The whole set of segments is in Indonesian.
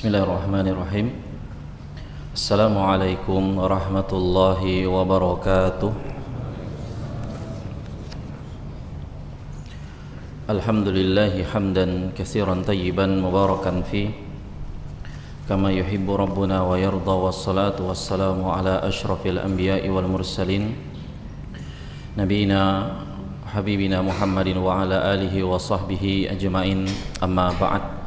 Bismillahirrahmanirrahim. Assalamualaikum warahmatullahi wabarakatuh. Alhamdulillahi hamdan katsiran tayyiban mubarakan fi kama yuhibbu rabbuna wa yarda, wassalatu wassalamu ala asyrafil anbiya'i wal mursalin nabiyina habibina Muhammadin wa ala alihi wa sahbihi ajma'in, amma ba'd.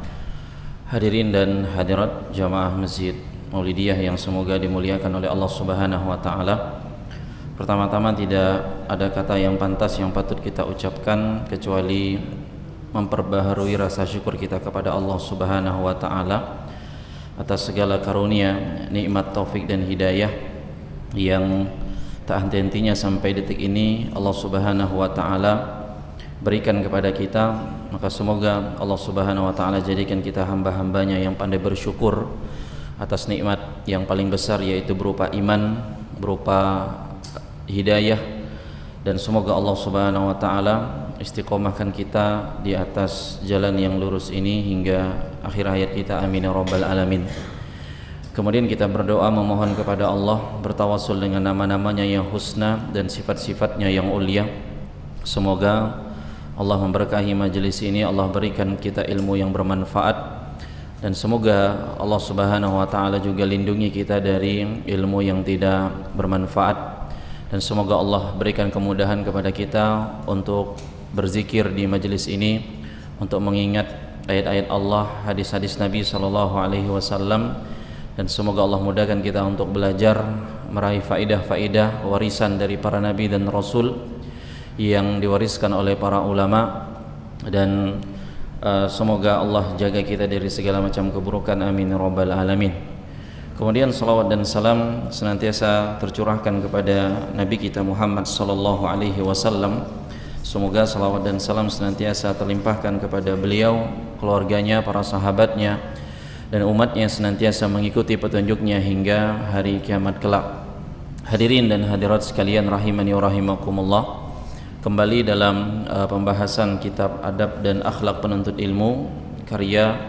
Hadirin dan hadirat jamaah Masjid Maulidiyah yang semoga dimuliakan oleh Allah Subhanahu wa taala. Pertama-tama tidak ada kata yang pantas yang patut kita ucapkan kecuali memperbaharui rasa syukur kita kepada Allah Subhanahu wa taala atas segala karunia, nikmat, taufik dan hidayah yang tak henti-hentinya sampai detik ini Allah Subhanahu wa taala berikan kepada kita. Maka semoga Allah Subhanahu wa taala jadikan kita hamba-hambanya yang pandai bersyukur atas nikmat yang paling besar, yaitu berupa iman, berupa hidayah, dan semoga Allah Subhanahu wa taala istiqomahkan kita di atas jalan yang lurus ini hingga akhir hayat kita, amin ya rabbal alamin. Kemudian kita berdoa memohon kepada Allah, bertawassul dengan nama-namanya yang husna dan sifat-sifatnya yang ulia. Semoga Allah memberkahi majelis ini, Allah berikan kita ilmu yang bermanfaat, dan semoga Allah Subhanahu wa taala juga lindungi kita dari ilmu yang tidak bermanfaat, dan semoga Allah berikan kemudahan kepada kita untuk berzikir di majelis ini, untuk mengingat ayat-ayat Allah, hadis-hadis Nabi sallallahu alaihi wasallam, dan semoga Allah mudahkan kita untuk belajar meraih faidah-faidah warisan dari para nabi dan rasul yang diwariskan oleh para ulama, dan semoga Allah jaga kita dari segala macam keburukan, amin ya rabbal alamin. Kemudian salawat dan salam senantiasa tercurahkan kepada Nabi kita Muhammad sallallahu alaihi wasallam. Semoga salawat dan salam senantiasa terlimpahkan kepada beliau, keluarganya, para sahabatnya, dan umatnya senantiasa mengikuti petunjuknya hingga hari kiamat kelak. Hadirin dan hadirat sekalian rahimani wa rahimakumullah. Kembali dalam pembahasan kitab Adab dan Akhlak Penuntut Ilmu karya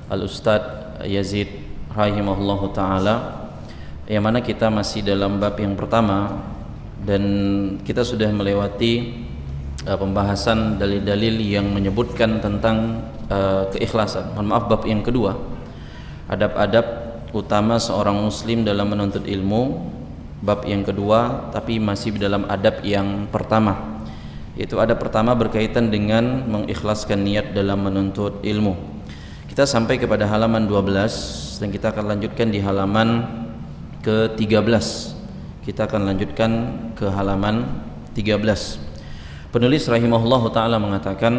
Al-Ustadz Yazid rahimahullahu ta'ala, yang mana kita masih dalam bab yang pertama, dan kita sudah melewati pembahasan dalil-dalil yang menyebutkan tentang keikhlasan. Mohon maaf, bab yang kedua, adab-adab utama seorang muslim dalam menuntut ilmu. Bab yang kedua, tapi masih dalam adab yang pertama, yaitu adab pertama berkaitan dengan mengikhlaskan niat dalam menuntut ilmu. Kita sampai kepada halaman 12 dan kita akan lanjutkan di halaman ke-13. Kita akan lanjutkan ke halaman 13. Penulis rahimahullahu ta'ala mengatakan,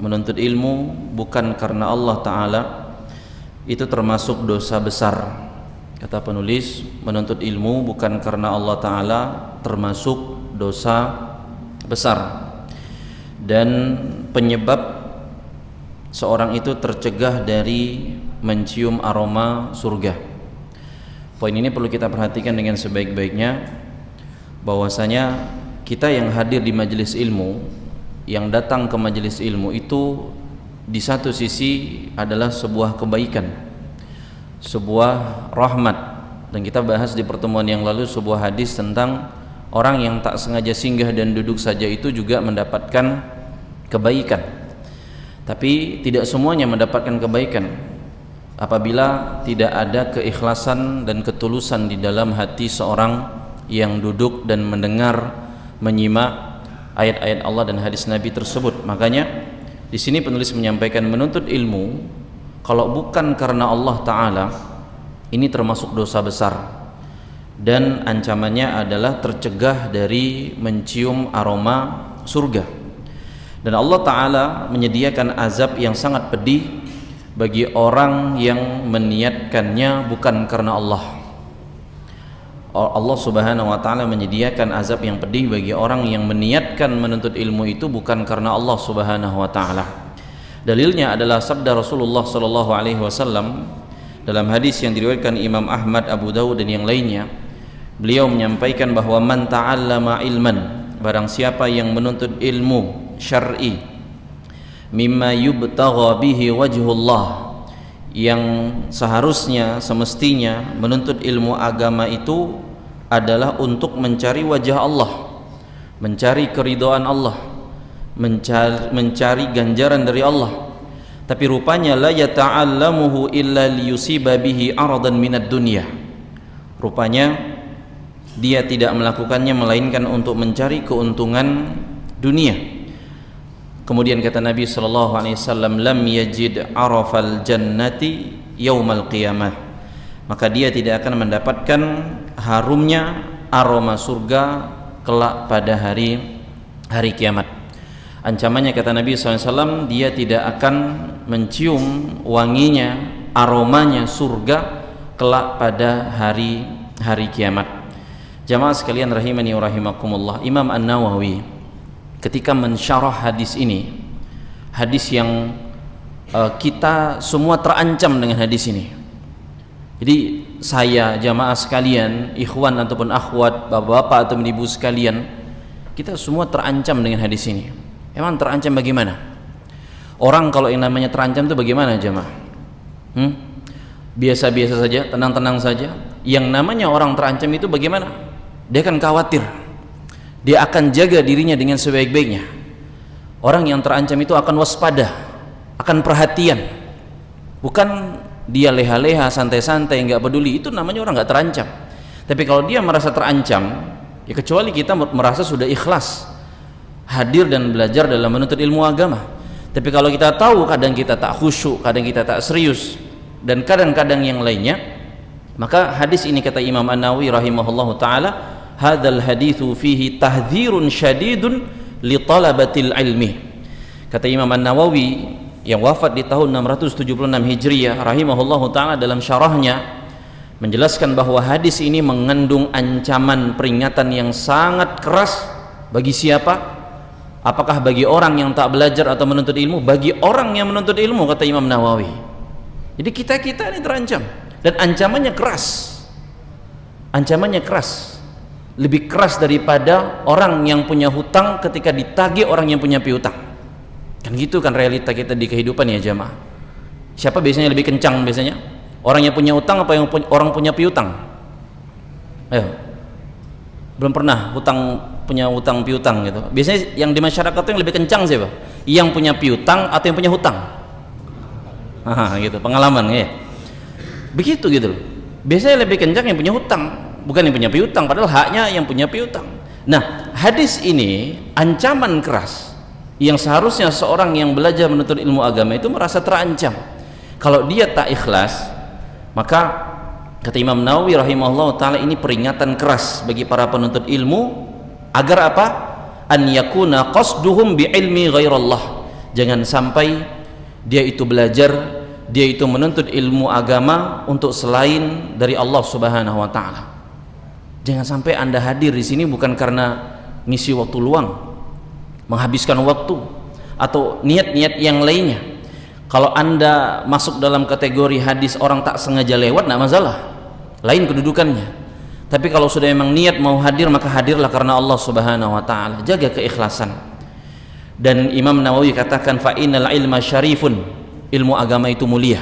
menuntut ilmu bukan karena Allah ta'ala itu termasuk dosa besar. Kata penulis, menuntut ilmu bukan karena Allah ta'ala termasuk dosa besar, dan penyebab seorang itu tercegah dari mencium aroma surga. Poin ini perlu kita perhatikan dengan sebaik-baiknya, bahwasanya kita yang hadir di majelis ilmu, yang datang ke majelis ilmu itu di satu sisi adalah sebuah kebaikan, sebuah rahmat. Dan kita bahas di pertemuan yang lalu sebuah hadis tentang orang yang tak sengaja singgah dan duduk saja itu juga mendapatkan kebaikan. Tapi tidak semuanya mendapatkan kebaikan apabila tidak ada keikhlasan dan ketulusan di dalam hati seorang yang duduk dan mendengar, menyimak ayat-ayat Allah dan hadis Nabi tersebut. Makanya di sini penulis menyampaikan, menuntut ilmu kalau bukan karena Allah Ta'ala ini termasuk dosa besar, dan ancamannya adalah tercegah dari mencium aroma surga. Dan Allah Ta'ala menyediakan azab yang sangat pedih bagi orang yang meniatkannya bukan karena Allah. Allah Subhanahu wa ta'ala menyediakan azab yang pedih bagi orang yang meniatkan menuntut ilmu itu bukan karena Allah Subhanahu wa ta'ala. Dalilnya adalah sabda Rasulullah sallallahu alaihi wasallam dalam hadis yang diriwayatkan Imam Ahmad, Abu Dawud dan yang lainnya. Beliau menyampaikan bahwa man ta'allama ilman, barang siapa yang menuntut ilmu syar'i, mimma yubtagha bihi wajhullah, yang seharusnya semestinya menuntut ilmu agama itu adalah untuk mencari wajah Allah, mencari keridhaan Allah, mencari ganjaran dari Allah. Tapi rupanya la yata'allamuhu illa liyusiba bihi aradan minad dunya. Rupanya dia tidak melakukannya melainkan untuk mencari keuntungan dunia. Kemudian kata Nabi sallallahu alaihi wasallam, lam yajid arafal jannati yaumal qiyamah. Maka dia tidak akan mendapatkan harumnya aroma surga kelak pada hari kiamat. Ancamannya kata Nabi SAW, dia tidak akan mencium wanginya, aromanya surga kelak pada hari kiamat. Jamaah sekalian rahimani wa rahimakumullah, Imam An-Nawawi ketika mensyarah hadis ini, hadis yang kita semua terancam dengan hadis ini. Jadi saya, jamaah sekalian, ikhwan ataupun akhwat, bapak-bapak atau ibu sekalian, kita semua terancam dengan hadis ini. Emang terancam bagaimana? Orang kalau yang namanya terancam itu bagaimana, jamaah? Biasa-biasa saja, tenang-tenang saja. Yang namanya orang terancam itu bagaimana? Dia akan khawatir, dia akan jaga dirinya dengan sebaik-baiknya. Orang yang terancam itu akan waspada, akan perhatian. Bukan dia leha-leha, santai-santai, nggak peduli. Itu namanya orang nggak terancam. Tapi kalau dia merasa terancam, ya kecuali kita merasa sudah ikhlas hadir dan belajar dalam menuntut ilmu agama. Tapi kalau kita tahu kadang kita tak khusyuk, kadang kita tak serius, dan kadang-kadang yang lainnya, maka hadis ini kata Imam An-Nawawi rahimahullahu taala, hadzal haditsu fihi tahdhirun syadidun li talabatil ilmi. Kata Imam An-Nawawi yang wafat di tahun 676 Hijriah rahimahullahu taala, dalam syarahnya menjelaskan bahwa hadis ini mengandung ancaman peringatan yang sangat keras bagi siapa? Apakah bagi orang yang tak belajar atau menuntut ilmu? Bagi orang yang menuntut ilmu, kata Imam Nawawi. Jadi kita ini terancam, dan ancamannya keras. Ancamannya keras, lebih keras daripada orang yang punya hutang ketika ditagih orang yang punya piutang. Kan gitu kan realita kita di kehidupan ya jamaah. Siapa biasanya lebih kencang biasanya? Orang yang punya hutang apa yang orang punya piutang? Ayo. Belum pernah punya hutang piutang gitu. Biasanya yang di masyarakat itu yang lebih kencang siapa? Yang punya piutang atau yang punya hutang? Gitu, pengalaman ya. Begitu gitu loh. Biasanya lebih kencang yang punya hutang, bukan yang punya piutang, padahal haknya yang punya piutang. Nah, hadis ini ancaman keras yang seharusnya seorang yang belajar menuntut ilmu agama itu merasa terancam. Kalau dia tak ikhlas, maka kata Imam Nawawi rahimahullah ta'ala, ini peringatan keras bagi para penuntut ilmu agar apa? An yakuna qasduhum bi ilmi ghairallah. Jangan sampai dia itu belajar, dia itu menuntut ilmu agama untuk selain dari Allah Subhanahu wa taala. Jangan sampai Anda hadir di sini bukan karena ngisi waktu luang, menghabiskan waktu, atau niat-niat yang lainnya. Kalau Anda masuk dalam kategori hadis orang tak sengaja lewat, tidak masalah, lain kedudukannya. Tapi kalau sudah memang niat mau hadir, maka hadirlah karena Allah Subhanahu wa taala. Jaga keikhlasan. Dan Imam Nawawi katakan, fa innal ilma syarifun, ilmu agama itu mulia,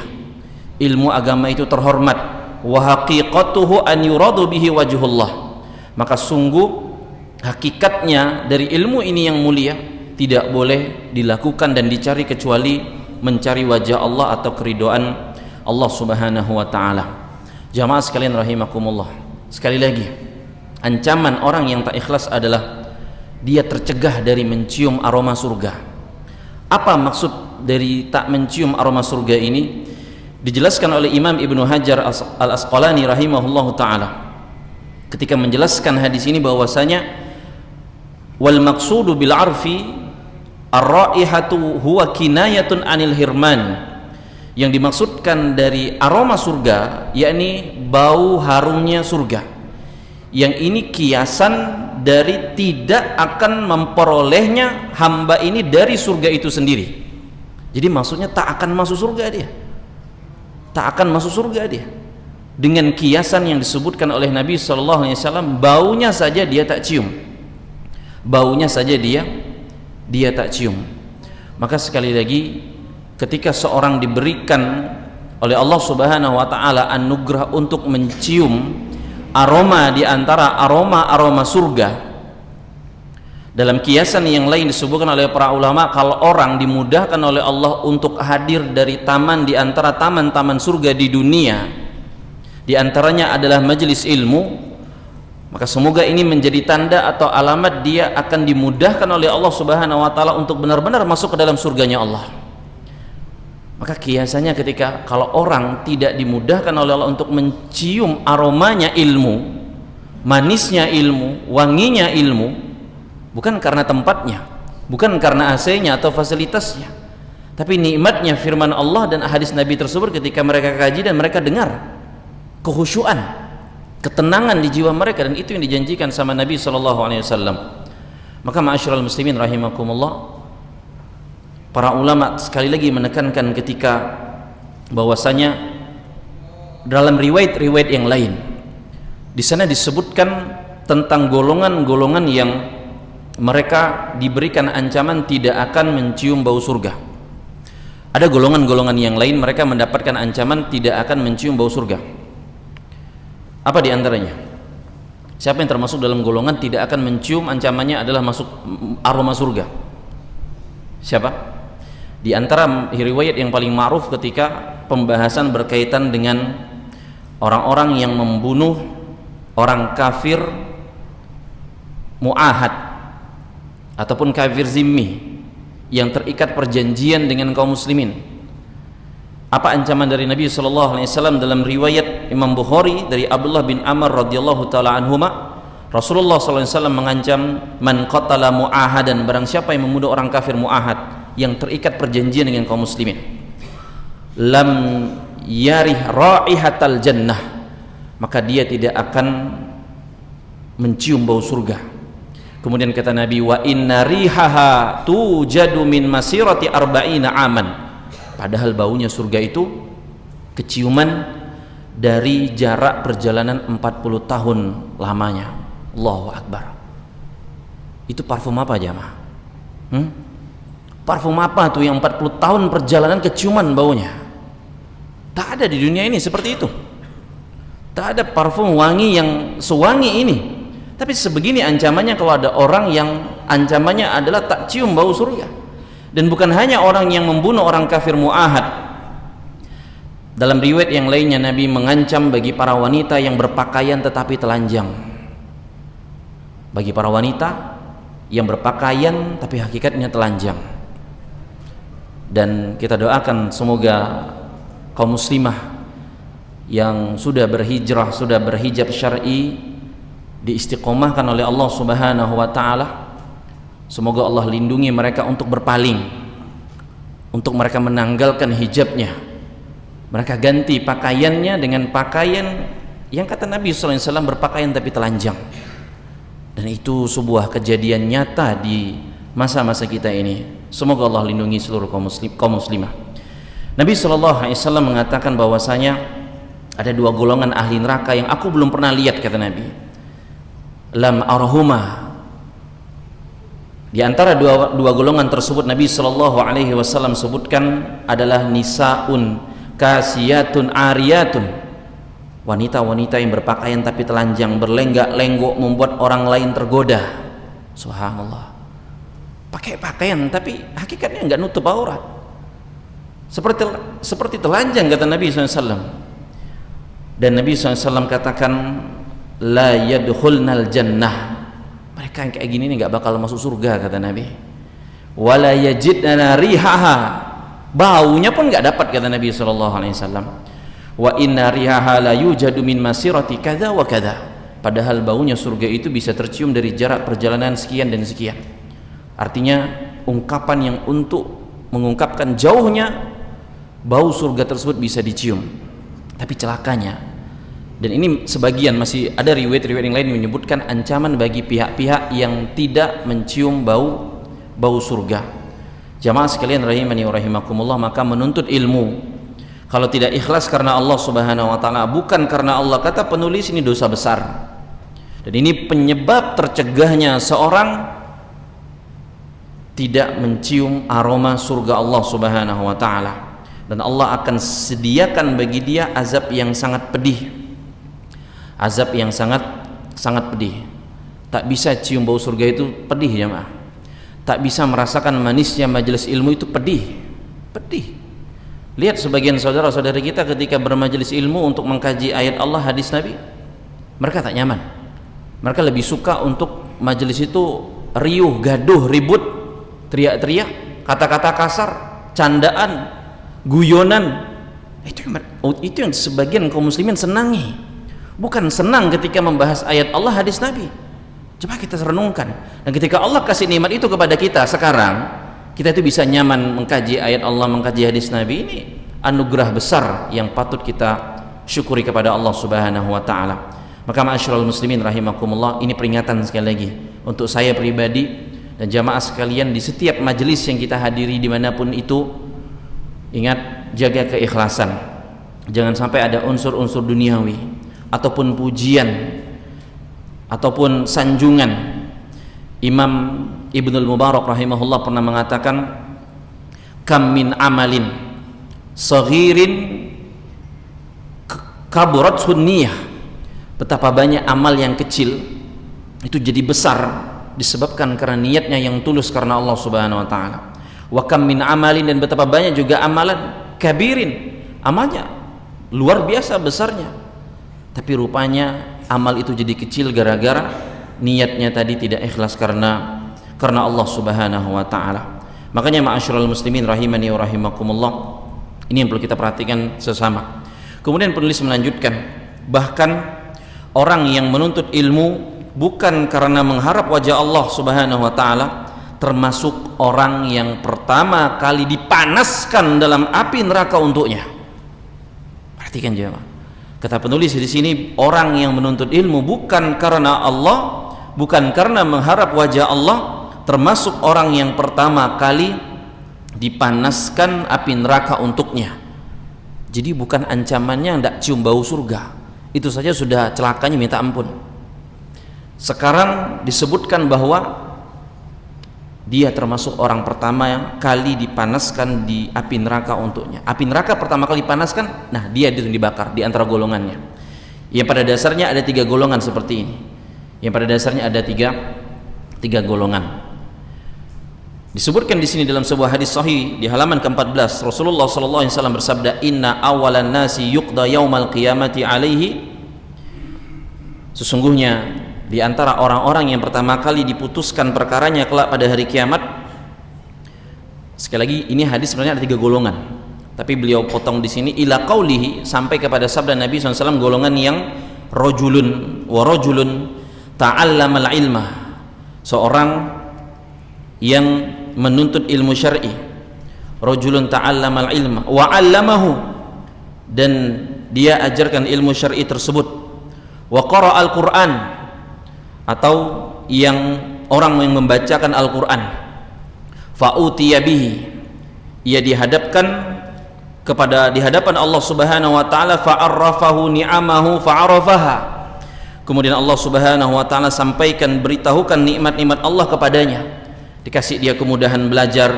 ilmu agama itu terhormat, wa haqiqatuhu an yuradu bihi wajhullah. Maka sungguh hakikatnya dari ilmu ini yang mulia tidak boleh dilakukan dan dicari kecuali mencari wajah Allah atau keridhaan Allah Subhanahu wa taala. Jamaah sekalian rahimakumullah, sekali lagi, ancaman orang yang tak ikhlas adalah dia tercegah dari mencium aroma surga. Apa maksud dari tak mencium aroma surga ini? Dijelaskan oleh Imam Ibnu Hajar Al-Asqalani rahimahullahu taala ketika menjelaskan hadis ini bahwasanya wal maqsudu bil arfi ar-raihatu huwa kinayatun anil hirman. Yang dimaksudkan dari aroma surga yakni bau harumnya surga. Yang ini kiasan dari tidak akan memperolehnya hamba ini dari surga itu sendiri. Jadi maksudnya tak akan masuk surga dia, tak akan masuk surga dia dengan kiasan yang disebutkan oleh Nabi SAW. Baunya saja dia tak cium, baunya saja dia tak cium. Maka sekali lagi, ketika seorang diberikan oleh Allah Subhanahu wa taala anugerah untuk mencium aroma di antara aroma-aroma surga. Dalam kiasan yang lain disebutkan oleh para ulama, kalau orang dimudahkan oleh Allah untuk hadir dari taman di antara taman-taman surga di dunia, di antaranya adalah majelis ilmu, maka semoga ini menjadi tanda atau alamat dia akan dimudahkan oleh Allah Subhanahu wa taala untuk benar-benar masuk ke dalam surganya Allah. Maka kiasannya ketika kalau orang tidak dimudahkan oleh Allah untuk mencium aromanya ilmu, manisnya ilmu, wanginya ilmu, bukan karena tempatnya, bukan karena AC-nya atau fasilitasnya, tapi nikmatnya firman Allah dan hadis Nabi tersebut ketika mereka kaji dan mereka dengar, kekhusyuan, ketenangan di jiwa mereka, dan itu yang dijanjikan sama Nabi SAW. Maka ma'asyiral muslimin rahimakumullah, para ulama sekali lagi menekankan ketika bahwasanya dalam riwayat-riwayat yang lain di sana disebutkan tentang golongan-golongan yang mereka diberikan ancaman tidak akan mencium bau surga. Ada golongan-golongan yang lain mereka mendapatkan ancaman tidak akan mencium bau surga. Apa di antaranya? Siapa yang termasuk dalam golongan tidak akan mencium, ancamannya adalah masuk aroma surga? Siapa? Di antara riwayat yang paling ma'ruf ketika pembahasan berkaitan dengan orang-orang yang membunuh orang kafir mu'ahad ataupun kafir zimmi yang terikat perjanjian dengan kaum muslimin. Apa ancaman dari Nabi SAW dalam riwayat Imam Bukhari dari Abdullah bin Amr radhiyallahu taala anhuma, Rasulullah SAW mengancam man qatala mu'ahadan, barang siapa yang membunuh orang kafir mu'ahad yang terikat perjanjian dengan kaum muslimin, lam yarih raihatal jannah, maka dia tidak akan mencium bau surga. Kemudian kata Nabi, wa inna rihaha tujadu min masirati arba'ina aman, padahal baunya surga itu keciuman dari jarak perjalanan 40 tahun lamanya. Allahu Akbar. Itu parfum apa jamaah? Parfum apa tuh yang 40 tahun perjalanan keciuman baunya? Tak ada di dunia ini seperti itu. Tak ada parfum wangi yang sewangi ini. Tapi sebegini ancamannya kalau ada orang yang ancamannya adalah tak cium bau surga. Dan bukan hanya orang yang membunuh orang kafir mu'ahad. Dalam riwayat yang lainnya Nabi mengancam bagi para wanita yang berpakaian tetapi telanjang. Bagi para wanita yang berpakaian tapi hakikatnya telanjang. Dan kita doakan semoga kaum muslimah yang sudah berhijrah, sudah berhijab syar'i, diistiqomahkan oleh Allah Subhanahu wa taala. Semoga Allah lindungi mereka untuk berpaling, untuk mereka menanggalkan hijabnya, mereka ganti pakaiannya dengan pakaian yang kata Nabi SAW berpakaian tapi telanjang. Dan itu sebuah kejadian nyata di masa-masa kita ini. Semoga Allah lindungi seluruh kaum muslimah. Nabi SAW mengatakan bahwasanya ada dua golongan ahli neraka yang aku belum pernah lihat, kata Nabi. Lam arhuma. Di antara dua golongan tersebut Nabi SAW sebutkan adalah nisaun kasiyatun ariyatun, wanita-wanita yang berpakaian tapi telanjang, berlenggak-lenggok membuat orang lain tergoda. Subhanallah. Pakai pakaian tapi hakikatnya enggak nutup aurat, seperti telanjang kata Nabi SAW. Dan Nabi SAW katakan la yadkhulnal jannah, mereka yang kayak gini nih enggak bakal masuk surga kata Nabi. Wala yajidna rihaha, baunya pun enggak dapat kata Nabi SAW. Wa inna rihaha la yujadu min masirati kadza wa kadza, padahal baunya surga itu bisa tercium dari jarak perjalanan sekian dan sekian. Artinya ungkapan yang untuk mengungkapkan jauhnya bau surga tersebut bisa dicium. Tapi celakanya, dan ini sebagian masih ada riwayat-riwayat yang lain yang menyebutkan ancaman bagi pihak-pihak yang tidak mencium bau surga. Jamaah sekalian rahimani wa rahimakumullah, maka menuntut ilmu kalau tidak ikhlas karena Allah Subhanahu wa taala, bukan karena Allah, kata penulis, ini dosa besar. Dan ini penyebab tercegahnya seorang tidak mencium aroma surga Allah Subhanahu wa taala. dan Allah akan sediakan bagi dia azab yang sangat pedih, azab yang sangat pedih. Tak bisa cium bau surga itu pedih jemaah, tak bisa merasakan manisnya majelis ilmu itu pedih. Lihat sebagian saudara-saudari kita ketika bermajelis ilmu untuk mengkaji ayat Allah, hadis Nabi, mereka tak nyaman. Mereka lebih suka untuk majelis itu riuh, gaduh, ribut, teriak-teriak, kata-kata kasar, candaan, guyonan. Itu yang sebagian kaum muslimin senangi, bukan senang ketika membahas ayat Allah, hadis Nabi. Coba kita renungkan, dan ketika Allah kasih nikmat itu kepada kita sekarang, kita itu bisa nyaman mengkaji ayat Allah, mengkaji hadis Nabi. Ini anugerah besar yang patut kita syukuri kepada Allah Subhanahu wa taala. Maka ma'asyiral muslimin rahimakumullah, ini peringatan sekali lagi untuk saya pribadi dan jamaah sekalian di setiap majelis yang kita hadiri dimanapun itu. Ingat, jaga keikhlasan, jangan sampai ada unsur-unsur duniawi ataupun pujian ataupun sanjungan. Imam Ibnul Mubarak rahimahullah pernah mengatakan, kam min amalin saghirin kaburat sunniyah, betapa banyak amal yang kecil itu jadi besar disebabkan karena niatnya yang tulus karena Allah Subhanahu wa taala. Wa kam min amalin, dan betapa banyak juga amalan kabirin, amalnya luar biasa besarnya, tapi rupanya amal itu jadi kecil gara-gara niatnya tadi tidak ikhlas karena Allah Subhanahu wa taala. Makanya ma'asyiral muslimin rahimani wa rahimakumullah, ini yang perlu kita perhatikan sesama. Kemudian penulis melanjutkan, bahkan orang yang menuntut ilmu bukan karena mengharap wajah Allah Subhanahu wa taala termasuk orang yang pertama kali dipanaskan dalam api neraka untuknya. Perhatikan jemaah, kata penulis di sini, orang yang menuntut ilmu bukan karena Allah, bukan karena mengharap wajah Allah, termasuk orang yang pertama kali dipanaskan api neraka untuknya. Jadi bukan ancamannya hendak cium bau surga, itu saja sudah celakanya minta ampun. Sekarang disebutkan bahwa dia termasuk orang pertama yang kali dipanaskan di api neraka untuknya. Api neraka pertama kali dipanaskan, nah dia itu dibakar di antara golongannya. Yang pada dasarnya ada 3 golongan seperti ini. Yang pada dasarnya ada tiga golongan. Disebutkan di sini dalam sebuah hadis sahih di halaman ke-14, Rasulullah sallallahu alaihi wasallam bersabda, "Inna awalan nasi yuqda yaumal qiyamati alaihi." Sesungguhnya di antara orang-orang yang pertama kali diputuskan perkaranya kelak pada hari kiamat. Sekali lagi, ini hadis sebenarnya ada 3 golongan, tapi beliau potong di sini ila qaulihi, sampai kepada sabda Nabi SAW, golongan yang rajulun wa rajulun ta'allamal ilma, seorang yang menuntut ilmu syar'i, rajulun ta'allamal ilma wa 'allamahu, dan dia ajarkan ilmu syar'i tersebut, wa qara'al Qur'an, atau yang orang yang membacakan Al-Quran, fa'utiya bihi, ia dihadapkan di hadapan Allah Subhanahu wa taala, fa'arrafahu ni'amahu fa'arafaha, kemudian Allah Subhanahu wa taala sampaikan, beritahukan nikmat-nikmat Allah kepadanya, dikasih dia kemudahan belajar,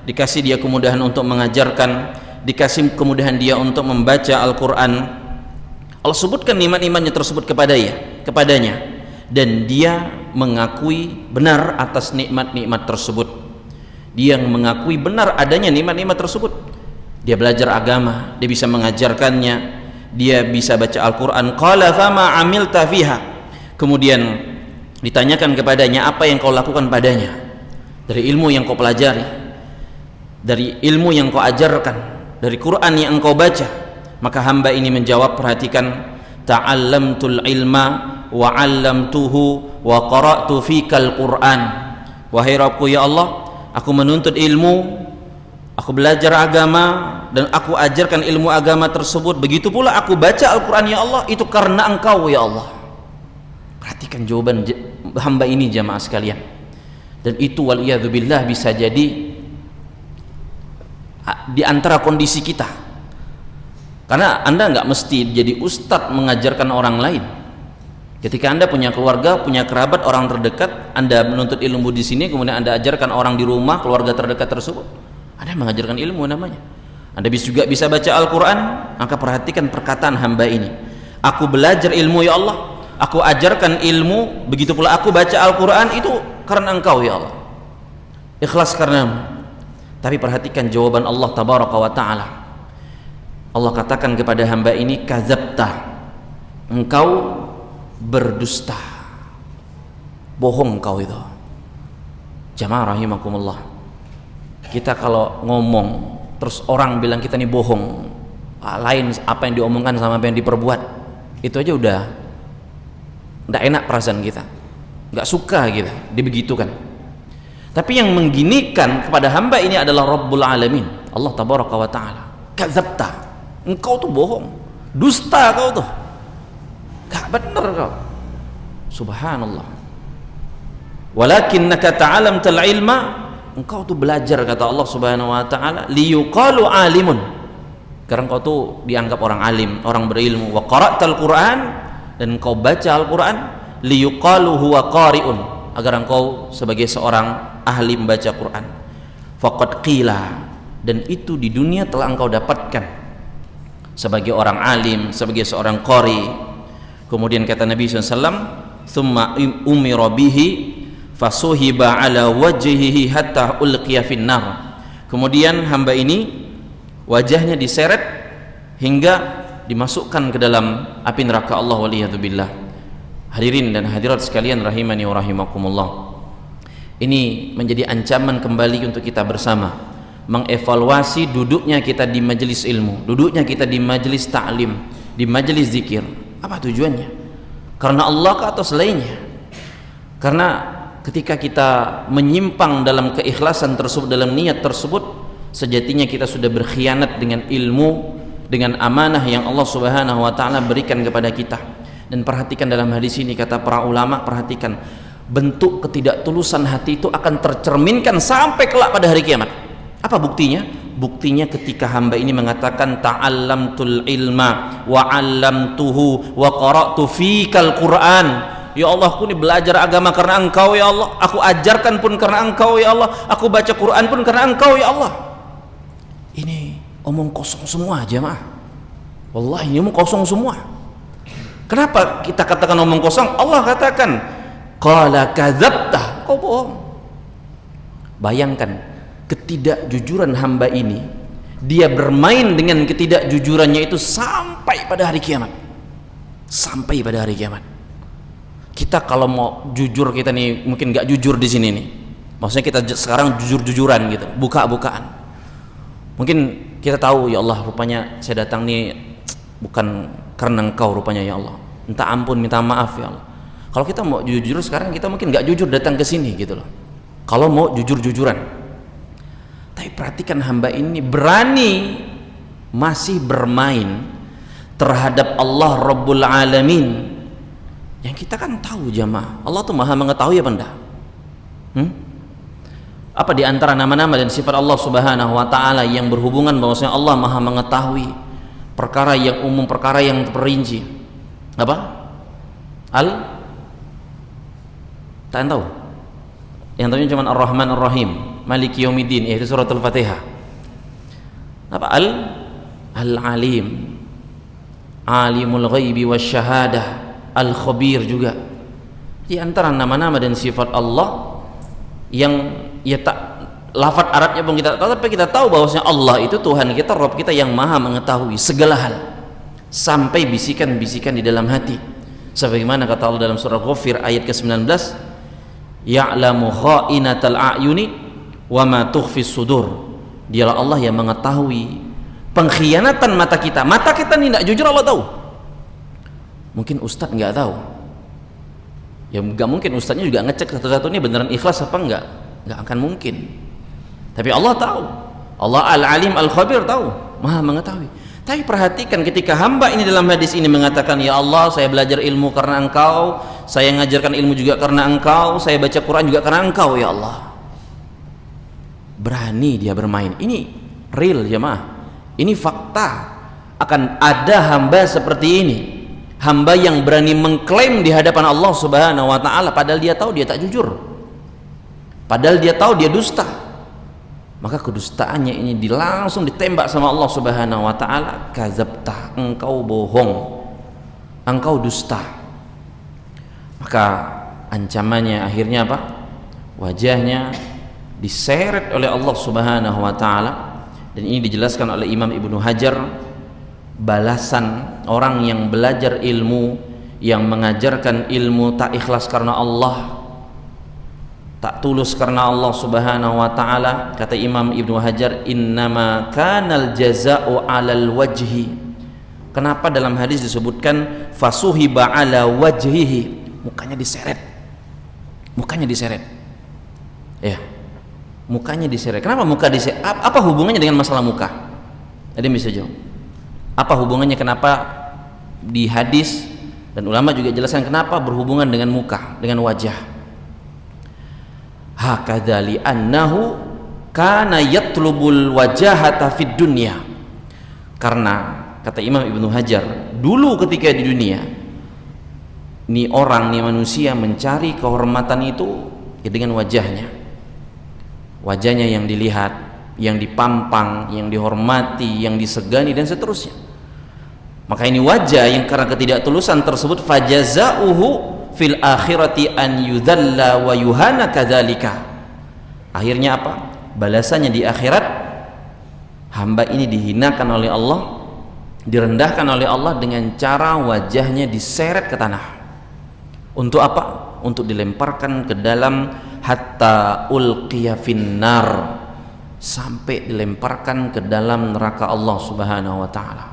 dikasih dia kemudahan untuk mengajarkan, dikasih kemudahan dia untuk membaca Al-Quran. Allah sebutkan nikmat-nikmatnya tersebut kepadanya, dan dia mengakui benar atas nikmat-nikmat tersebut. Dia mengakui benar adanya nikmat-nikmat tersebut. Dia belajar agama, dia bisa mengajarkannya, dia bisa baca Al-Quran. Qala fama amilta fiha, kemudian ditanyakan kepadanya, apa yang kau lakukan padanya dari ilmu yang kau pelajari, dari ilmu yang kau ajarkan, dari Quran yang engkau baca. Maka hamba ini menjawab, perhatikan, ta'allamtul ilma wa 'allamtuhu wa qara'tu fikal Qur'an. Wahai Rabbku, ya Allah, aku menuntut ilmu, aku belajar agama, dan aku ajarkan ilmu agama tersebut. Begitu pula aku baca Al-Quran, ya Allah, itu karena Engkau, ya Allah. Perhatikan jawaban hamba ini jamaah sekalian. Dan itu waliyadzubillah bisa jadi di antara kondisi kita, karena Anda nggak mesti jadi ustadz mengajarkan orang lain. Ketika Anda punya keluarga, punya kerabat, orang terdekat, Anda menuntut ilmu di sini, kemudian Anda ajarkan orang di rumah, keluarga terdekat tersebut, Anda mengajarkan ilmu namanya. Anda juga bisa baca Al-Quran, maka perhatikan perkataan hamba ini. Aku belajar ilmu ya Allah, aku ajarkan ilmu, begitu pula aku baca Al-Quran, itu karena Engkau ya Allah, ikhlas karenamu. Tapi perhatikan jawaban Allah tabaraka wa ta'ala. Allah katakan kepada hamba ini, kadzabta, engkau berdusta, bohong kau itu. Jamaah rahimakumullah, kita kalau ngomong terus orang bilang kita nih bohong, lain apa yang diomongkan sama apa yang diperbuat, itu aja udah nggak enak perasaan kita, nggak suka gitu dibegitukan. Tapi yang mengginikan kepada hamba ini adalah Rabbul Alamin, Allah tabaraka wa ta'ala. Kadzabta, engkau tuh bohong, dusta kau tuh, gak bener kau. Subhanallah. Walakinnaka ta'alamtal ilma, engkau tuh belajar, kata Allah subhanahu wa ta'ala, liyuqalu alimun, karena engkau tuh dianggap orang alim, orang berilmu. Wa qara'tal Qur'an, dan engkau baca Al-Quran, liyuqalu huwa qari'un, agar engkau sebagai seorang ahli membaca Quran. Faqad qila, dan itu di dunia telah engkau dapatkan sebagai orang alim, sebagai seorang qari. Kemudian kata Nabi SAW, thumma umira bihi fasuhiba ala wajhihi hatta ulqiya finnar. Kemudian hamba ini wajahnya diseret hingga dimasukkan ke dalam api neraka Allah waliyadzubillah. Hadirin dan hadirat sekalian rahimani wa rahimakumullah, ini menjadi ancaman kembali untuk kita bersama mengevaluasi duduknya kita di majelis ilmu, duduknya kita di majelis ta'lim, di majelis zikir. Apa tujuannya? Karena Allah atau selainnya? Karena ketika kita menyimpang dalam keikhlasan tersebut, dalam niat tersebut, sejatinya kita sudah berkhianat dengan ilmu, dengan amanah yang Allah subhanahu wa ta'ala berikan kepada kita. Dan perhatikan dalam hadis ini, kata para ulama, perhatikan, bentuk ketidaktulusan hati itu akan tercerminkan sampai kelak pada hari kiamat. Apa buktinya? Buktinya ketika hamba ini mengatakan, ta'allamtul ilma wa 'allamtuhu wa qara'tu fikal Qur'an. Ya Allah, aku ini belajar agama karena Engkau ya Allah, aku ajarkan pun karena Engkau ya Allah, aku baca Quran pun karena Engkau ya Allah. Ini omong kosong semua jemaah, wallahi ini omong kosong semua. Kenapa kita katakan omong kosong? Allah katakan, qala kadzabta, kau bohong. Bayangkan ketidakjujuran hamba ini, dia bermain dengan ketidakjujurannya itu sampai pada hari kiamat, sampai pada hari kiamat. Kita kalau mau jujur, kita nih mungkin nggak jujur di sini nih, maksudnya kita sekarang jujur-jujuran gitu, buka-bukaan. Mungkin kita tahu, ya Allah, rupanya saya datang nih bukan karena Engkau rupanya ya Allah, minta ampun, minta maaf ya Allah. Kalau kita mau jujur sekarang, kita mungkin nggak jujur datang ke sini gitu loh, kalau mau jujur-jujuran. Tapi perhatikan hamba ini berani masih bermain terhadap Allah Rabbul Alamin, yang kita kan tahu jamaah, Allah tuh maha mengetahui apa enggak? Apa di antara nama-nama dan sifat Allah subhanahu wa ta'ala yang berhubungan bahwasanya Allah maha mengetahui perkara yang umum, perkara yang terperinci? Apa? Tak tahu. Yang tahunya cuma Ar-Rahman Ar-Rahim, Maliki Yaumiddin, yaitu surat Al-Fatihah. Apa? Al-Alim, Alimul Ghaibi Wasyahadah, Al-Khabir juga. Di antara nama-nama dan sifat Allah yang ya tak lafaz Arabnya pun kita tahu, tapi kita tahu bahwasanya Allah itu Tuhan kita, Rabb kita yang maha mengetahui segala hal, sampai bisikan-bisikan di dalam hati. Sebagaimana kata Allah dalam surah Ghafir ayat ke-19, ya'lamu kha'inatal a'yuni wa ma tukhfis sudur. Dialah Allah yang mengetahui pengkhianatan mata kita. Mata kita ini tidak jujur, Allah tahu. Mungkin ustadz nggak tahu, ya nggak mungkin ustadznya juga ngecek satu-satu ini beneran ikhlas apa enggak, nggak akan mungkin. Tapi Allah tahu, Allah Al-Alim Al-Khabir tahu, maha mengetahui. Tapi perhatikan ketika hamba ini dalam hadis ini mengatakan, ya Allah, saya belajar ilmu karena Engkau, saya ngajarkan ilmu juga karena Engkau, saya baca Quran juga karena Engkau ya Allah. Berani dia bermain. Ini real jemaah, ini fakta. Akan ada hamba seperti ini, hamba yang berani mengklaim di hadapan Allah subhanahu wa ta'ala, padahal dia tahu dia tak jujur, padahal dia tahu dia dusta. maka kedustaannya ini langsung ditembak sama Allah Subhanahu wa taala, kadzabta, engkau bohong, engkau dusta. Maka ancamannya akhirnya apa? Wajahnya diseret oleh Allah Subhanahu wa taala, dan ini dijelaskan oleh Imam Ibnu Hajar, balasan orang yang belajar ilmu, yang mengajarkan ilmu tak ikhlas karena Allah, tak tulus karena Allah Subhanahu wa taala. Kata Imam Ibnu Hajar, innama kanal jazaa'u 'alal wajhi. Kenapa dalam hadis disebutkan fasuhiba 'ala wajhihi? Mukanya diseret. Mukanya diseret. Ya. Mukanya diseret. Kenapa muka diseret? Apa hubungannya dengan masalah muka? Ada yang bisa jawab? Apa hubungannya, kenapa di hadis, dan ulama juga jelaskan kenapa berhubungan dengan muka, dengan wajah. Hakadha li'annahu kana yatlubul wajahata fid dunya. Karena kata Imam Ibnu Hajar, dulu ketika di dunia ni orang, ni manusia mencari kehormatan itu ya dengan wajahnya. Wajahnya yang dilihat, yang dipampang, yang dihormati, yang disegani, dan seterusnya. Maka ini wajah yang karena ketidaktulusan tersebut, fajaza'uhu fil akhirati an yudhalla wa yuhana kadzalika. Akhirnya apa? Balasannya di akhirat, hamba ini dihinakan oleh Allah, direndahkan oleh Allah dengan cara wajahnya diseret ke tanah. Untuk apa? Untuk dilemparkan ke dalam hatta ulqiya finnar, sampai dilemparkan ke dalam neraka Allah Subhanahu wa taala.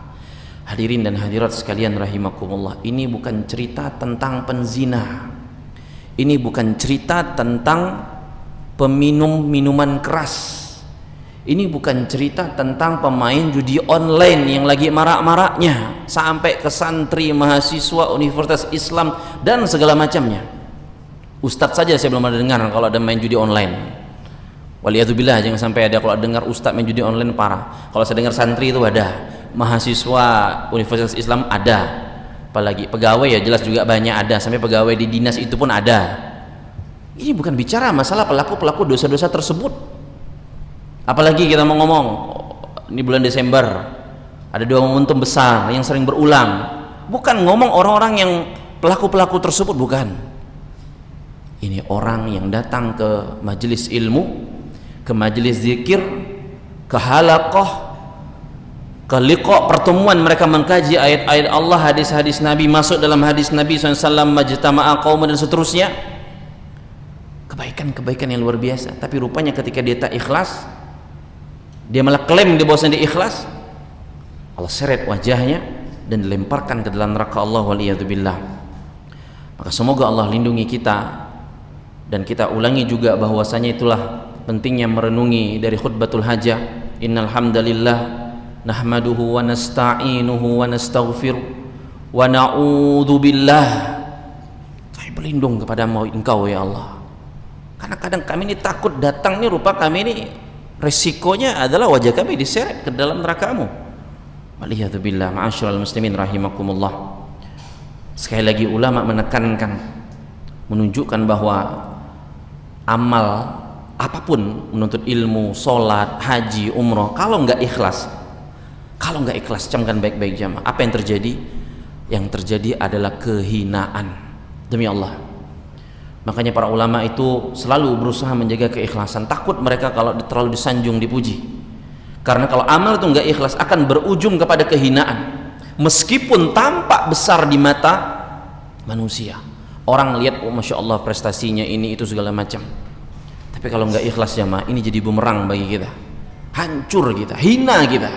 Hadirin dan hadirat sekalian rahimakumullah, ini bukan cerita tentang penzina, ini bukan cerita tentang peminum minuman keras, ini bukan cerita tentang pemain judi online yang lagi marak-maraknya sampai ke santri, mahasiswa, universitas Islam dan segala macamnya. Ustadz saja saya belum ada dengar kalau ada main judi online. Waliyadzubillah, jangan sampai ada. Kalau dengar ustadz main judi online parah. Kalau saya dengar santri itu ada, mahasiswa universitas Islam ada, apalagi pegawai ya jelas juga banyak ada, sampai pegawai di dinas itu pun ada. Ini bukan bicara masalah pelaku-pelaku dosa-dosa tersebut. Apalagi kita mau ngomong ini bulan Desember ada 2 momentum besar yang sering berulang, bukan ngomong orang-orang yang pelaku-pelaku tersebut, bukan. Ini orang yang datang ke majelis ilmu, ke majelis zikir, ke halaqah, ke liqa, pertemuan mereka mengkaji ayat-ayat Allah, hadis-hadis Nabi, masuk dalam hadis Nabi SAW, majtama'a qaumun dan seterusnya. Kebaikan-kebaikan yang luar biasa. Tapi rupanya ketika dia tak ikhlas, dia malah klaim di bawahnya dia ikhlas, Allah seret wajahnya dan dilemparkan ke dalam neraka Allah, waliyadzubillah. Maka semoga Allah lindungi kita, dan kita ulangi juga bahwasanya itulah pentingnya merenungi dari khutbatul hajah. Innal hamdalillah nahmaduhu wa nasta'inuhu wa nastaghfiruh wa na'udzu billah. Saya berlindung kepadamu Engkau ya Allah. Karena kadang kami ini takut datang nih, rupa kami ini resikonya adalah wajah kami diseret ke dalam neraka-Mu. Waliyadzubillah. Ma'asyiral muslimin rahimakumullah. Sekali lagi ulama menekankan, menunjukkan bahwa amal apapun, menuntut ilmu, sholat, haji, umroh, kalau nggak ikhlas, camkan baik-baik jamaah, apa yang terjadi? Yang terjadi adalah kehinaan, demi Allah. Makanya para ulama itu selalu berusaha menjaga keikhlasan, takut mereka kalau terlalu disanjung, dipuji. Karena kalau amal itu nggak ikhlas akan berujung kepada kehinaan, meskipun tampak besar di mata manusia. Orang lihat, oh masya Allah prestasinya ini itu segala macam. Tapi kalau nggak ikhlas jamaah, ini jadi bumerang bagi kita, hancur kita, hina kita.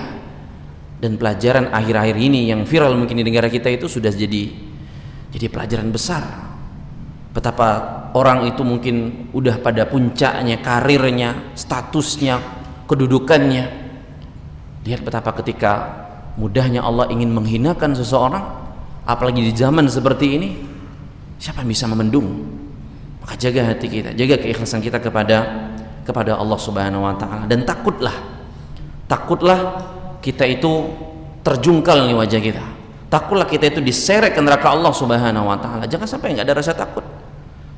Dan pelajaran akhir-akhir ini yang viral mungkin di negara kita itu sudah jadi pelajaran besar. Betapa orang itu mungkin udah pada puncaknya karirnya, statusnya, kedudukannya. Lihat betapa ketika mudahnya Allah ingin menghinakan seseorang, apalagi di zaman seperti ini. Siapa yang bisa memendung? Maka jaga hati kita, jaga keikhlasan kita kepada Allah Subhanahu wa taala, dan takutlah kita itu terjungkal nih wajah kita. Takutlah kita itu diseret ke neraka Allah Subhanahu wa taala. Jangan sampai enggak ada rasa takut.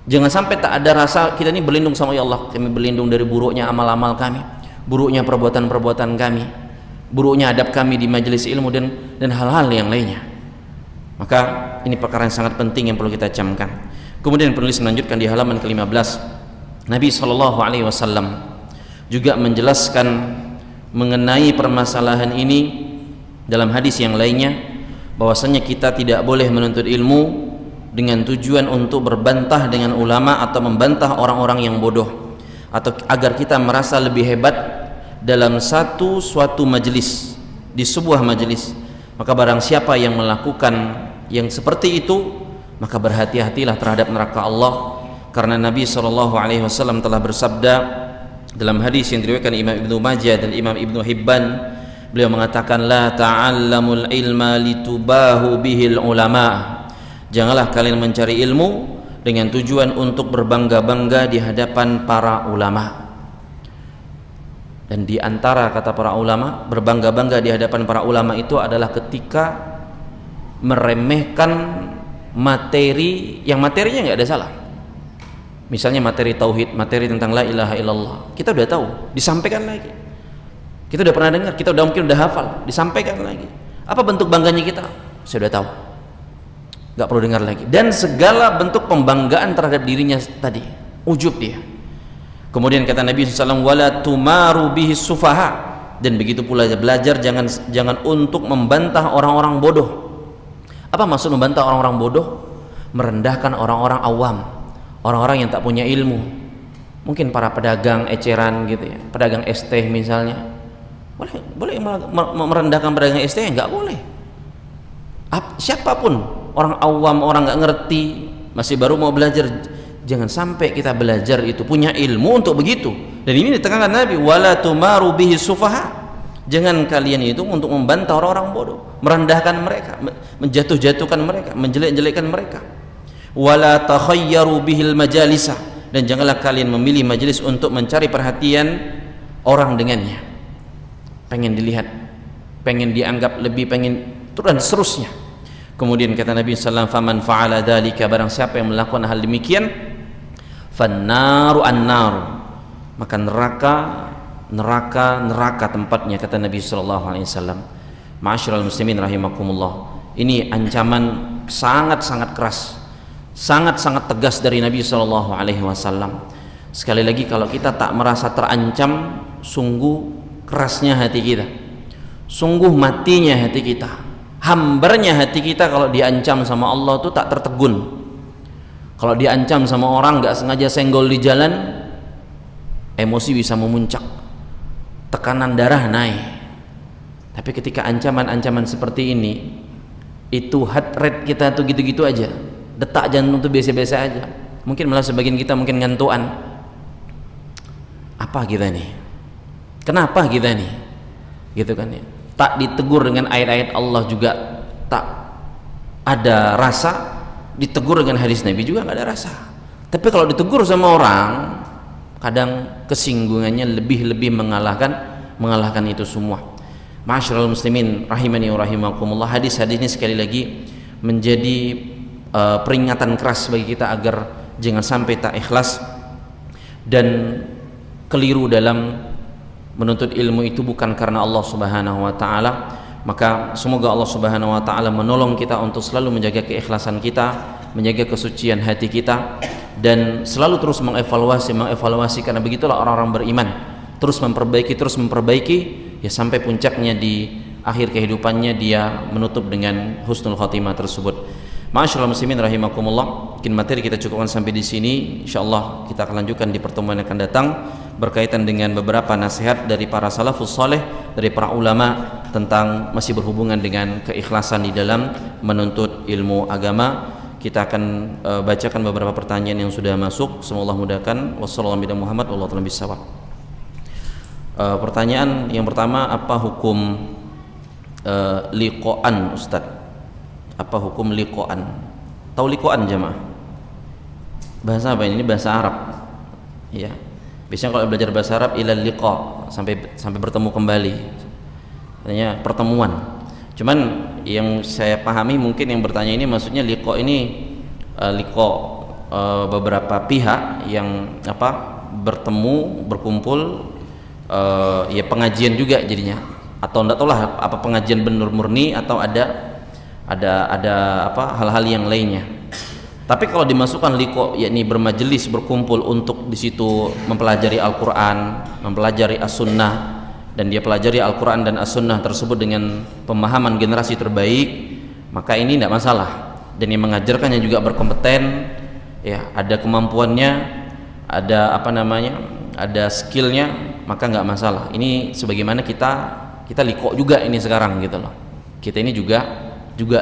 Jangan sampai tak ada rasa kita ini berlindung sama ya Allah, kami berlindung dari buruknya amal-amal kami. buruknya perbuatan-perbuatan kami, buruknya adab kami di majelis ilmu dan hal-hal yang lainnya. Maka ini perkara yang sangat penting yang perlu kita camkan. Kemudian penulis melanjutkan di halaman ke-15, Nabi SAW juga menjelaskan mengenai permasalahan ini dalam hadis yang lainnya, bahwasanya kita tidak boleh menuntut ilmu dengan tujuan untuk berbantah dengan ulama atau membantah orang-orang yang bodoh, atau agar kita merasa lebih hebat dalam suatu majelis, di sebuah majelis. Maka barang siapa yang melakukan yang seperti itu, maka berhati-hatilah terhadap neraka Allah, karena Nabi SAW telah bersabda dalam hadis yang diriwayatkan Imam Ibnu Majah dan Imam Ibnu Hibban, beliau mengatakan, la ta'allamul ilma litubahu bihil ulama, janganlah kalian mencari ilmu dengan tujuan untuk berbangga-bangga di hadapan para ulama. Dan di antara kata para ulama, berbangga-bangga di hadapan para ulama itu adalah ketika meremehkan materi yang materinya nggak ada salah. Misalnya materi tauhid, materi tentang la ilaha illallah, kita udah tahu, disampaikan lagi. Kita udah pernah dengar, kita mungkin udah hafal, disampaikan lagi. Apa bentuk bangganya kita? Saya udah tahu, nggak perlu dengar lagi. Dan segala bentuk pembanggaan terhadap dirinya tadi, ujub dia. Kemudian kata Nabi SAW, wala tumaru bihi sufaha, dan begitu pula belajar jangan untuk membantah orang-orang bodoh. Apa maksud membantah orang-orang bodoh? Merendahkan orang-orang awam, orang-orang yang tak punya ilmu. Mungkin para pedagang eceran gitu ya, pedagang es teh misalnya. Boleh merendahkan pedagang es teh? Enggak boleh. Siapapun, orang awam, orang nggak ngerti, masih baru mau belajar, jangan sampai kita belajar itu punya ilmu untuk begitu. Dan ini ditekankan Nabi, wala tumaru bihi sufaha, jangan kalian itu untuk membantah orang-orang bodoh, merendahkan mereka, menjatuh-jatuhkan mereka, menjelek-jelekkan mereka. Wala takhayyaru bihil majalisa, dan janganlah kalian memilih majelis untuk mencari perhatian orang dengannya, pengen dilihat, pengen dianggap lebih, pengen dan seterusnya. Kemudian kata Nabi SAW, faman fa'ala dzalika, barang siapa yang melakukan hal demikian, fannaru annar, maka neraka tempatnya, kata Nabi SAW. Ma'asyiral muslimin rahimakumullah, ini ancaman sangat-sangat keras, sangat-sangat tegas dari Nabi SAW. Sekali lagi, kalau kita tak merasa terancam, sungguh kerasnya hati kita, sungguh matinya hati kita, hambarnya hati kita kalau diancam sama Allah itu tak tertegun. Kalau diancam sama orang nggak sengaja senggol di jalan, emosi bisa memuncak, tekanan darah naik. Tapi ketika ancaman-ancaman seperti ini, itu heart rate kita tuh gitu-gitu aja, detak jantung tuh biasa-biasa aja. Mungkin malah sebagian kita mungkin ngantuan. Apa kita nih? Kenapa kita nih? Gitu kan ya. Tak ditegur dengan ayat-ayat Allah juga tak ada rasa, ditegur dengan hadis Nabi juga nggak ada rasa. Tapi kalau ditegur sama orang, kadang kesinggungannya lebih mengalahkan itu semua. Ma'asyiral muslimin rahimani wa rahimakumullah, hadis-hadis ini sekali lagi menjadi peringatan keras bagi kita agar jangan sampai tak ikhlas dan keliru dalam menuntut ilmu itu bukan karena Allah Subhanahu wa taala. Maka semoga Allah Subhanahu wa taala menolong kita untuk selalu menjaga keikhlasan kita, menjaga kesucian hati kita, dan selalu terus mengevaluasi, karena begitulah orang-orang beriman, terus memperbaiki ya sampai puncaknya di akhir kehidupannya dia menutup dengan husnul khatimah tersebut. Ma'asyiral muslimin rahimakumullah, mungkin materi kita cukupkan sampai di sini. Insyaallah kita akan lanjutkan di pertemuan yang akan datang berkaitan dengan beberapa nasihat dari para salafus saleh, dari para ulama tentang masih berhubungan dengan keikhlasan di dalam menuntut ilmu agama. Kita akan bacakan beberapa pertanyaan yang sudah masuk. Semoga Allah mudahkan. Wassalamualaikum warahmatullahi wabarakatuh. Pertanyaan yang pertama, apa hukum liqa'an, Ustaz? Apa hukum liqa'an? Tahu liqa'an jemaah? Bahasa apa ini? Bahasa Arab. Ya. Biasanya kalau belajar bahasa Arab ilal liqa, sampai bertemu kembali. Artinya pertemuan. Cuman yang saya pahami mungkin yang bertanya ini maksudnya liqa ini beberapa pihak yang bertemu, berkumpul, ya pengajian juga jadinya, atau enggak tahu lah apa pengajian benar murni atau ada apa hal-hal yang lainnya. Tapi kalau dimasukkan liko, yakni bermajelis, berkumpul untuk di situ mempelajari Al-Qur'an, mempelajari As-Sunnah, dan dia pelajari Al-Qur'an dan As-Sunnah tersebut dengan pemahaman generasi terbaik, maka ini tidak masalah. Dan yang mengajarkannya juga berkompeten, ya, ada kemampuannya, ada apa namanya, ada skillnya, maka nggak masalah. Ini sebagaimana kita liko juga ini sekarang gitu loh. Kita ini juga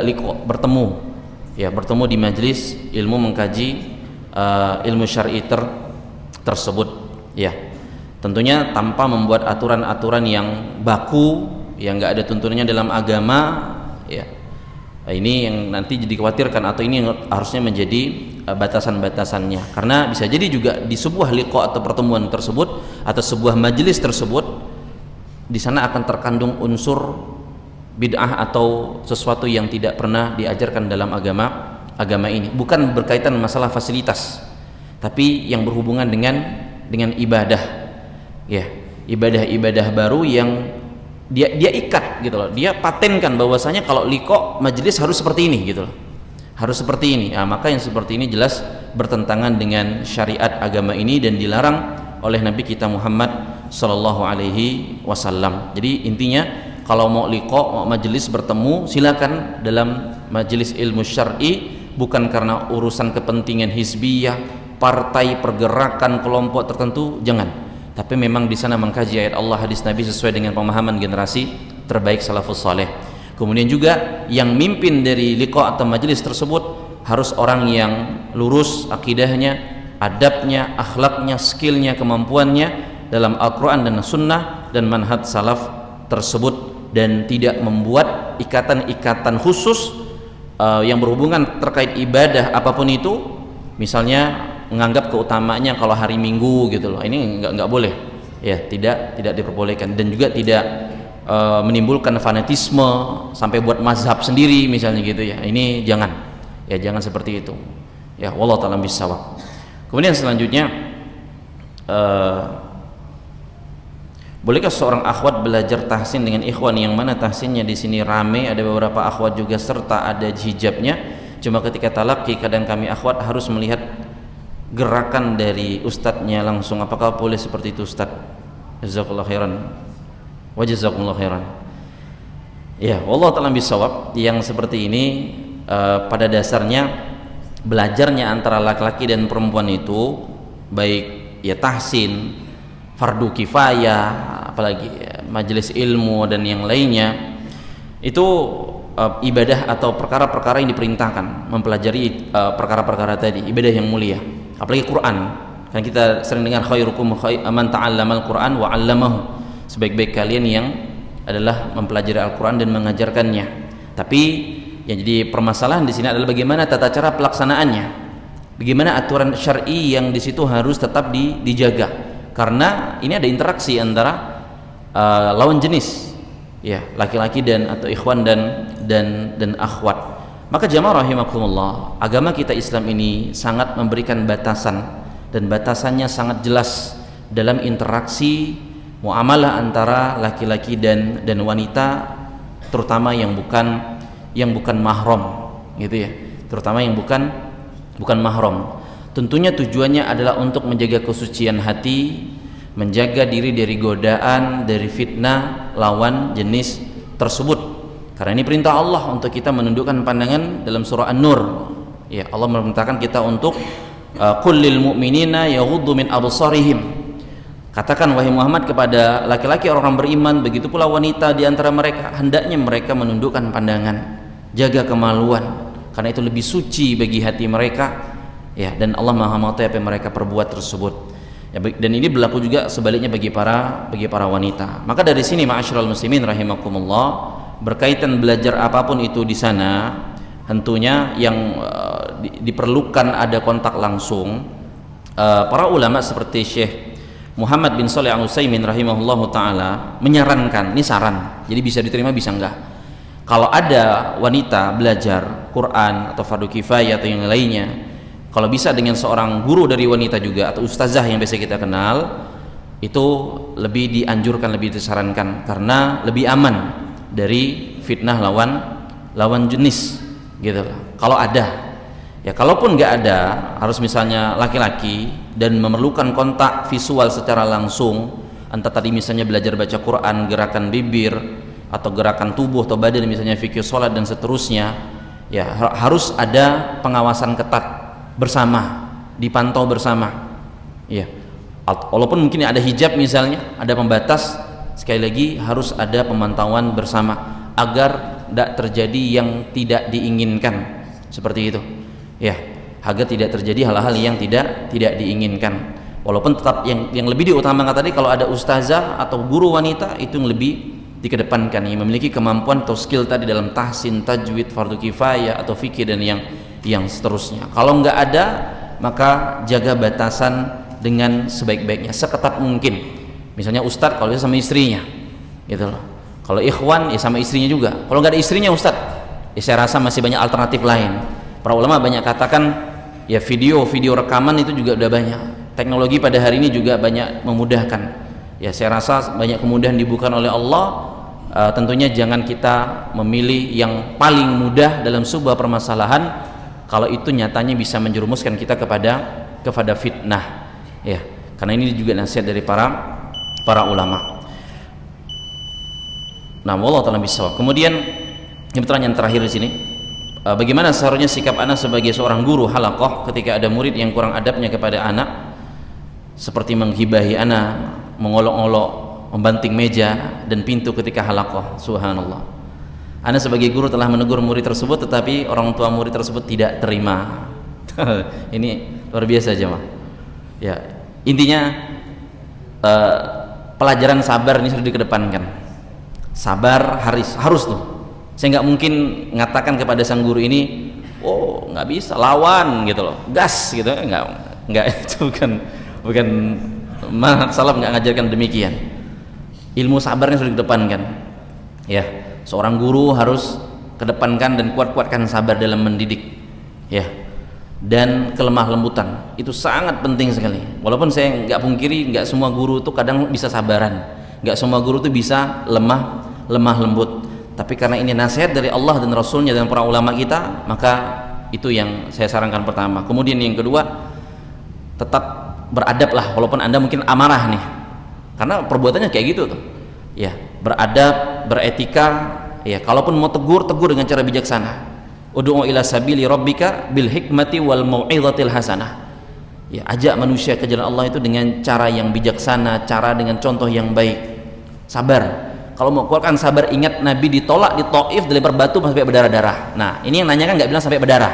liko, bertemu di majelis ilmu, mengkaji ilmu syar'i tersebut, ya, tentunya tanpa membuat aturan-aturan yang baku, yang nggak ada tuntunannya dalam agama, ya. Ini yang nanti jadi khawatirkan, atau ini yang harusnya menjadi batasan-batasannya, karena bisa jadi juga di sebuah liqa atau pertemuan tersebut atau sebuah majelis tersebut, di sana akan terkandung unsur bid'ah atau sesuatu yang tidak pernah diajarkan dalam agama ini. Bukan berkaitan masalah fasilitas, tapi yang berhubungan dengan ibadah, ya, ibadah baru yang dia ikat gitu loh, dia patenkan bahwasanya kalau liqa majelis harus seperti ini gitu loh, harus seperti ini. Maka yang seperti ini jelas bertentangan dengan syariat agama ini dan dilarang oleh Nabi kita Muhammad sallallahu alaihi wasallam. Jadi intinya, kalau mau liqa, mau majelis bertemu, silakan dalam majelis ilmu syar'i, bukan karena urusan kepentingan hizbiyah, partai, pergerakan, kelompok tertentu, jangan. Tapi memang di sana mengkaji ayat Allah, hadis Nabi sesuai dengan pemahaman generasi terbaik salafus saleh. Kemudian juga yang mimpin dari liqa atau majelis tersebut harus orang yang lurus akidahnya, adabnya, akhlaknya, skillnya, kemampuannya dalam Al-Quran dan Sunnah dan manhaj salaf tersebut, dan tidak membuat ikatan-ikatan khusus yang berhubungan terkait ibadah apapun itu, misalnya menganggap keutamaannya kalau hari Minggu gitu loh. Ini nggak boleh, ya, tidak diperbolehkan. Dan juga tidak menimbulkan fanatisme sampai buat mazhab sendiri misalnya gitu, ya. Ini jangan, ya, jangan seperti itu, ya. Wallahu ta'ala bissawab. Kemudian selanjutnya, bolehkah seorang akhwat belajar tahsin dengan ikhwan, yang mana tahsinnya di sini rame, ada beberapa akhwat juga serta ada hijabnya. Cuma ketika talaqi kadang kami akhwat harus melihat gerakan dari ustadznya langsung. Apakah boleh seperti itu, Ustaz? Jazakallahu khairan wa jazakumullahu khairan. Ya, wallahu ta'ala bisawab. Yang seperti ini pada dasarnya belajarnya antara laki-laki dan perempuan itu, baik ya tahsin, fardu kifayah, apalagi majelis ilmu dan yang lainnya, itu ibadah atau perkara-perkara yang diperintahkan, mempelajari perkara-perkara tadi, ibadah yang mulia. Apalagi Quran, kan kita sering dengar khairukum man ta'allamal Quran wa 'allamahu, sebaik-baik kalian yang adalah mempelajari Al-Quran dan mengajarkannya. Tapi yang jadi permasalahan di sini adalah bagaimana tata cara pelaksanaannya, bagaimana aturan syar'i yang di situ harus tetap dijaga, karena ini ada interaksi antara lawan jenis, ya, laki-laki dan atau ikhwan dan akhwat. Maka jamaah rahimakumullah, agama kita Islam ini sangat memberikan batasan, dan batasannya sangat jelas dalam interaksi muamalah antara laki-laki dan wanita, terutama yang bukan mahram, gitu ya, terutama yang bukan mahram. Tentunya tujuannya adalah untuk menjaga kesucian hati, menjaga diri dari godaan, dari fitnah lawan jenis tersebut. Karena ini perintah Allah untuk kita menundukkan pandangan dalam surah An-Nur. Ya, Allah memerintahkan kita untuk qul lil mu'minina yaghuddu min absarihim. Katakan wahai Muhammad kepada laki-laki orang beriman, begitu pula wanita di antara mereka, hendaknya mereka menundukkan pandangan, jaga kemaluan, karena itu lebih suci bagi hati mereka. Ya, dan Allah Maha mengetahui apa yang mereka perbuat tersebut. Ya, dan ini berlaku juga sebaliknya bagi para wanita. Maka dari sini ma'asyiral muslimin rahimakumullah, berkaitan belajar apapun itu di sana, tentunya yang diperlukan ada kontak langsung. Para ulama seperti Syekh Muhammad bin Shalih Al-Utsaimin rahimahullahu taala menyarankan, ini saran, jadi bisa diterima bisa enggak, kalau ada wanita belajar Quran atau fardu kifayah atau yang lainnya, kalau bisa dengan seorang guru dari wanita juga atau ustazah yang biasa kita kenal, itu lebih dianjurkan, lebih disarankan karena lebih aman dari fitnah lawan jenis gitu. Kalau ada, ya kalaupun nggak ada, harus misalnya laki-laki dan memerlukan kontak visual secara langsung, entah tadi misalnya belajar baca Quran, gerakan bibir atau gerakan tubuh atau badan, misalnya fikih sholat dan seterusnya, ya harus ada pengawasan ketat bersama, dipantau bersama, ya walaupun mungkin ada hijab misalnya, ada pembatas, sekali lagi harus ada pemantauan bersama agar tidak terjadi yang tidak diinginkan seperti itu, ya agar tidak terjadi hal-hal yang tidak diinginkan. Walaupun tetap yang lebih diutamakan tadi, kalau ada ustazah atau guru wanita itu yang lebih dikedepankan, yang memiliki kemampuan atau skill tadi dalam tahsin, tajwid, fardu kifayah atau fikih dan yang seterusnya. Kalau nggak ada, maka jaga batasan dengan sebaik-baiknya, seketat mungkin. Misalnya ustadz kalau bisa sama istrinya gitu loh, kalau ikhwan ya sama istrinya juga. Kalau nggak ada istrinya ustadz, ya saya rasa masih banyak alternatif lain. Para ulama banyak katakan ya video rekaman itu juga udah banyak. Teknologi pada hari ini juga banyak memudahkan, ya saya rasa banyak kemudahan dibuka oleh Allah. Tentunya jangan kita memilih yang paling mudah dalam sebuah permasalahan kalau itu nyatanya bisa menjerumuskan kita kepada fitnah, ya karena ini juga nasihat dari para ulama. Nah, wallahu ta'ala bisawab. Kemudian ini pertanyaan terakhir di sini, bagaimana seharusnya sikap anak sebagai seorang guru halaqah ketika ada murid yang kurang adabnya kepada anak, seperti menghibahi anak, mengolok-olok, membanting meja dan pintu ketika halaqah. Subhanallah, anak sebagai guru telah menegur murid tersebut, tetapi orang tua murid tersebut tidak terima. Ini luar biasa jemaah. Ya, intinya pelajaran sabar ini sudah dikedepankan. Sabar harus tuh. Saya nggak mungkin mengatakan kepada sang guru ini, oh nggak bisa, lawan gitu loh, gas gitu, nggak itu bukan manhaj salaf, nggak ngajarkan demikian. Ilmu sabarnya sudah dikedepankan, ya seorang guru harus kedepankan dan kuatkan sabar dalam mendidik, ya dan kelemah lembutan itu sangat penting sekali. Walaupun saya nggak pungkiri nggak semua guru tuh kadang bisa sabaran, nggak semua guru tuh bisa lemah lembut, tapi karena ini nasihat dari Allah dan Rasulnya dan para ulama kita, maka itu yang saya sarankan pertama. Kemudian yang kedua, tetap beradab lah, walaupun anda mungkin amarah nih, karena perbuatannya kayak gitu tuh, ya beradab, beretika, ya kalaupun mau tegur dengan cara bijaksana. Ud'u ila sabili rabbika bil hikmati wal mau'izatil hasanah, ya ajak manusia ke jalan Allah itu dengan cara yang bijaksana, cara dengan contoh yang baik. Sabar, kalau mau keluarkan sabar, ingat Nabi ditolak di Taif, dilempar batu sampai berdarah-darah. Nah ini yang nanya kan nggak bilang sampai berdarah,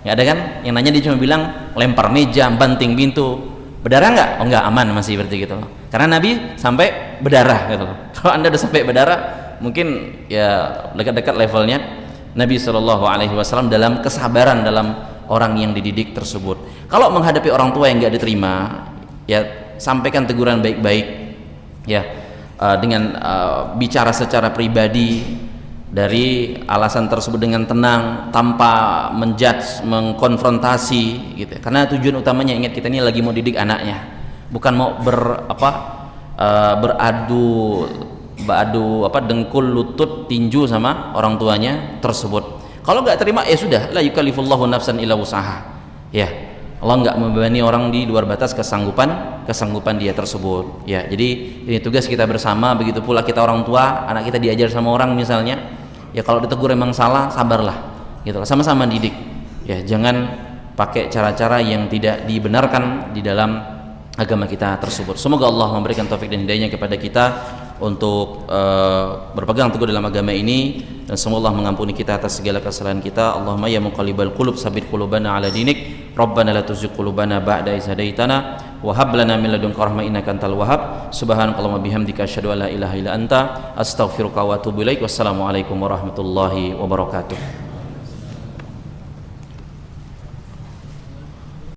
nggak ada kan yang nanya, dia cuma bilang lempar meja, banting pintu. Berdarah nggak? Oh nggak, aman masih seperti gitu loh, karena Nabi sampai berdarah gitu loh. Kalau anda udah sampai berdarah, mungkin ya dekat-dekat levelnya Nabi SAW dalam kesabaran dalam orang yang dididik tersebut. Kalau menghadapi orang tua yang nggak diterima, ya sampaikan teguran baik-baik, ya dengan bicara secara pribadi dari alasan tersebut dengan tenang, tanpa menjudge, mengkonfrontasi gitu. Karena tujuan utamanya, ingat, kita ini lagi mau didik anaknya, bukan mau beradu dengkul, lutut, tinju sama orang tuanya tersebut. Kalau nggak terima, ya sudah, la yukallifullahu nafsan illa wusaha, ya Allah nggak membebani orang di luar batas kesanggupan dia tersebut, ya. Jadi ini tugas kita bersama. Begitu pula kita orang tua, anak kita diajar sama orang misalnya, ya kalau ditegur emang salah, sabarlah gitu, sama-sama didik, ya jangan pakai cara-cara yang tidak dibenarkan di dalam agama kita tersebut. Semoga Allah memberikan taufik dan hidayahnya kepada kita untuk berpegang teguh dalam agama ini, dan semoga Allah mengampuni kita atas segala kesalahan kita. Allahumma ya muqallibal qulub tsabbit qulubana ala dinik, Rabbana la tuzigh qulubana ba'da idh hadaitana wa hab lana min ladunka rahmah innaka antal wahhab. Subhanakallahumma bihamdika asyhadu an la ilaha illa anta astaghfiruka wa atubu ilaik. Wassalamualaikum warahmatullahi wabarakatuh.